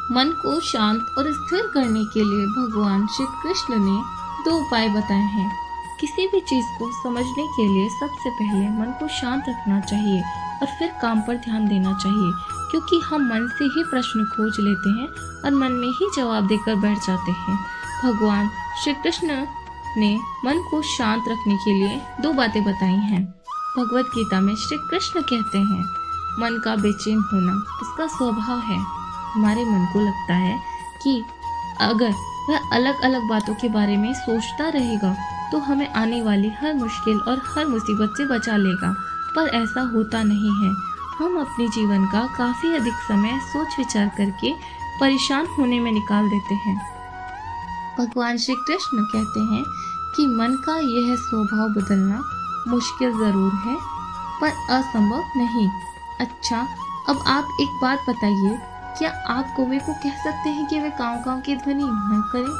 मन को शांत और स्थिर करने के लिए भगवान श्री कृष्ण ने 2 उपाय बताए हैं। किसी भी चीज को समझने के लिए सबसे पहले मन को शांत रखना चाहिए और फिर काम पर ध्यान देना चाहिए, क्योंकि हम मन से ही प्रश्न खोज लेते हैं और मन में ही जवाब देकर बैठ जाते हैं। भगवान श्री कृष्ण ने मन को शांत रखने के लिए 2 बातें बताई हैं। भगवत गीता में श्री कृष्ण कहते हैं, मन का बेचैन होना उसका स्वभाव है। हमारे मन को लगता है कि अगर वह अलग अलग बातों के बारे में सोचता रहेगा तो हमें आने वाली हर मुश्किल और हर मुसीबत से बचा लेगा, पर ऐसा होता नहीं है। हम अपने जीवन का काफी अधिक समय सोच विचार करके परेशान होने में निकाल देते हैं। भगवान श्री कृष्ण कहते हैं कि मन का यह स्वभाव बदलना मुश्किल जरूर है, पर असंभव नहीं। अच्छा, अब आप एक बात बताइए, क्या आप कौवे को कह सकते हैं कि वे कांव कांव की ध्वनि न करें?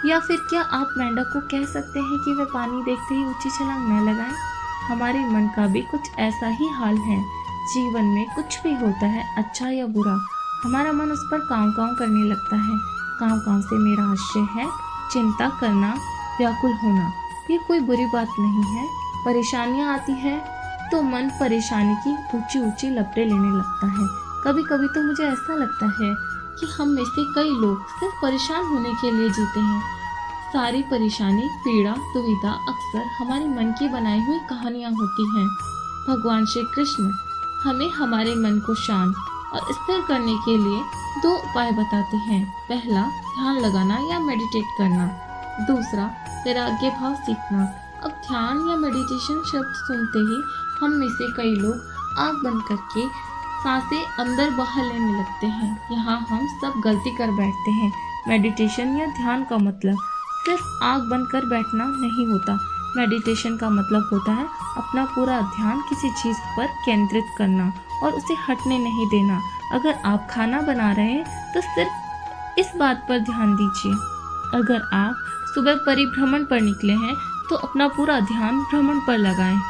या फिर क्या आप मेंढक को कह सकते हैं कि वे पानी देखते ही ऊंची छलांग न लगाएं? हमारे मन का भी कुछ ऐसा ही हाल है। जीवन में कुछ भी होता है, अच्छा या बुरा, हमारा मन उस पर कांव कांव करने लगता है। कांव कांव से मेरा आशय है चिंता करना, व्याकुल होना। ये कोई बुरी बात नहीं है। परेशानियां आती है तो मन परेशानी की ऊंची ऊंची लपटें लेने लगता है। कभी कभी तो मुझे ऐसा लगता है कि हम में से कई लोग सिर्फ परेशान होने के लिए जीते हैं। सारी परेशानी, पीड़ा, दुविधा अक्सर हमारे मन की बनाई हुई कहानियां होती हैं। भगवान श्री कृष्ण हमें हमारे मन को शांत और स्थिर करने के लिए 2 उपाय बताते हैं। पहला, ध्यान लगाना या मेडिटेट करना। दूसरा, वैराग्य भाव सीखना। अब ध्यान या मेडिटेशन शब्द सुनते ही हम में से कई लोग आँख बंद करके सांसें अंदर बाहर लेने लगते हैं। यहाँ हम सब गलती कर बैठते हैं। मेडिटेशन या ध्यान का मतलब सिर्फ आँख बंद कर बैठना नहीं होता। मेडिटेशन का मतलब होता है अपना पूरा ध्यान किसी चीज़ पर केंद्रित करना और उसे हटने नहीं देना। अगर आप खाना बना रहे हैं तो सिर्फ इस बात पर ध्यान दीजिए। अगर आप सुबह परिभ्रमण पर निकले हैं तो अपना पूरा ध्यान भ्रमण पर लगाएं।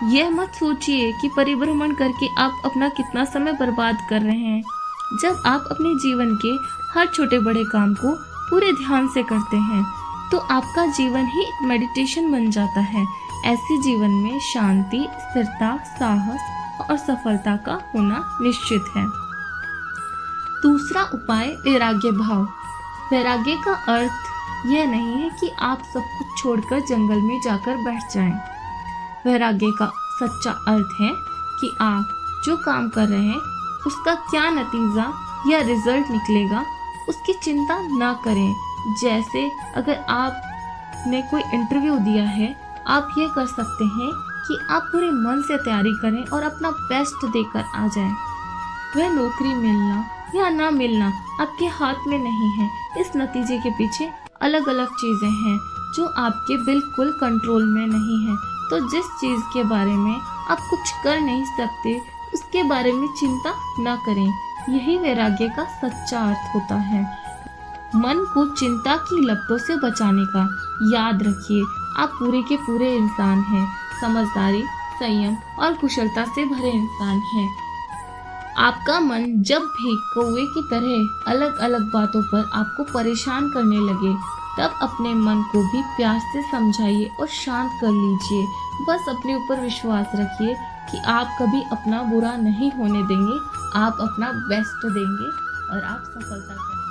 यह मत सोचिए कि परिभ्रमण करके आप अपना कितना समय बर्बाद कर रहे हैं। जब आप अपने जीवन के हर छोटे बड़े काम को पूरे ध्यान से करते हैं तो आपका जीवन ही एक मेडिटेशन बन जाता है। ऐसे जीवन में शांति, स्थिरता, साहस और सफलता का होना निश्चित है। दूसरा उपाय, वैराग्य भाव। वैराग्य का अर्थ यह नहीं है कि आप सब कुछ छोड़कर जंगल में जाकर बैठ जाएं। वैराग्य का सच्चा अर्थ है कि आप जो काम कर रहे हैं उसका क्या नतीजा या रिजल्ट निकलेगा उसकी चिंता ना करें। जैसे अगर आपने कोई इंटरव्यू दिया है, आप ये कर सकते हैं कि आप पूरे मन से तैयारी करें और अपना बेस्ट देकर आ जाएं। वह नौकरी मिलना या ना मिलना आपके हाथ में नहीं है। इस नतीजे के पीछे अलग अलग चीज़ें हैं जो आपके बिल्कुल कंट्रोल में नहीं है। तो जिस चीज़ के बारे में आप कुछ कर नहीं सकते उसके बारे में चिंता ना करें। यही वैराग्य का सच्चा अर्थ होता है। मन को चिंता की लपटों से बचाने का याद रखिए, आप पूरे के पूरे इंसान हैं, समझदारी, संयम और कुशलता से भरे इंसान हैं। आपका मन जब भी कौवे की तरह अलग अलग बातों पर आपको परेशान करने लगे तब अपने मन को भी प्यार से समझाइए और शांत कर लीजिए। बस अपने ऊपर विश्वास रखिए कि आप कभी अपना बुरा नहीं होने देंगे, आप अपना बेस्ट देंगे और आप सफलता पाएंगे।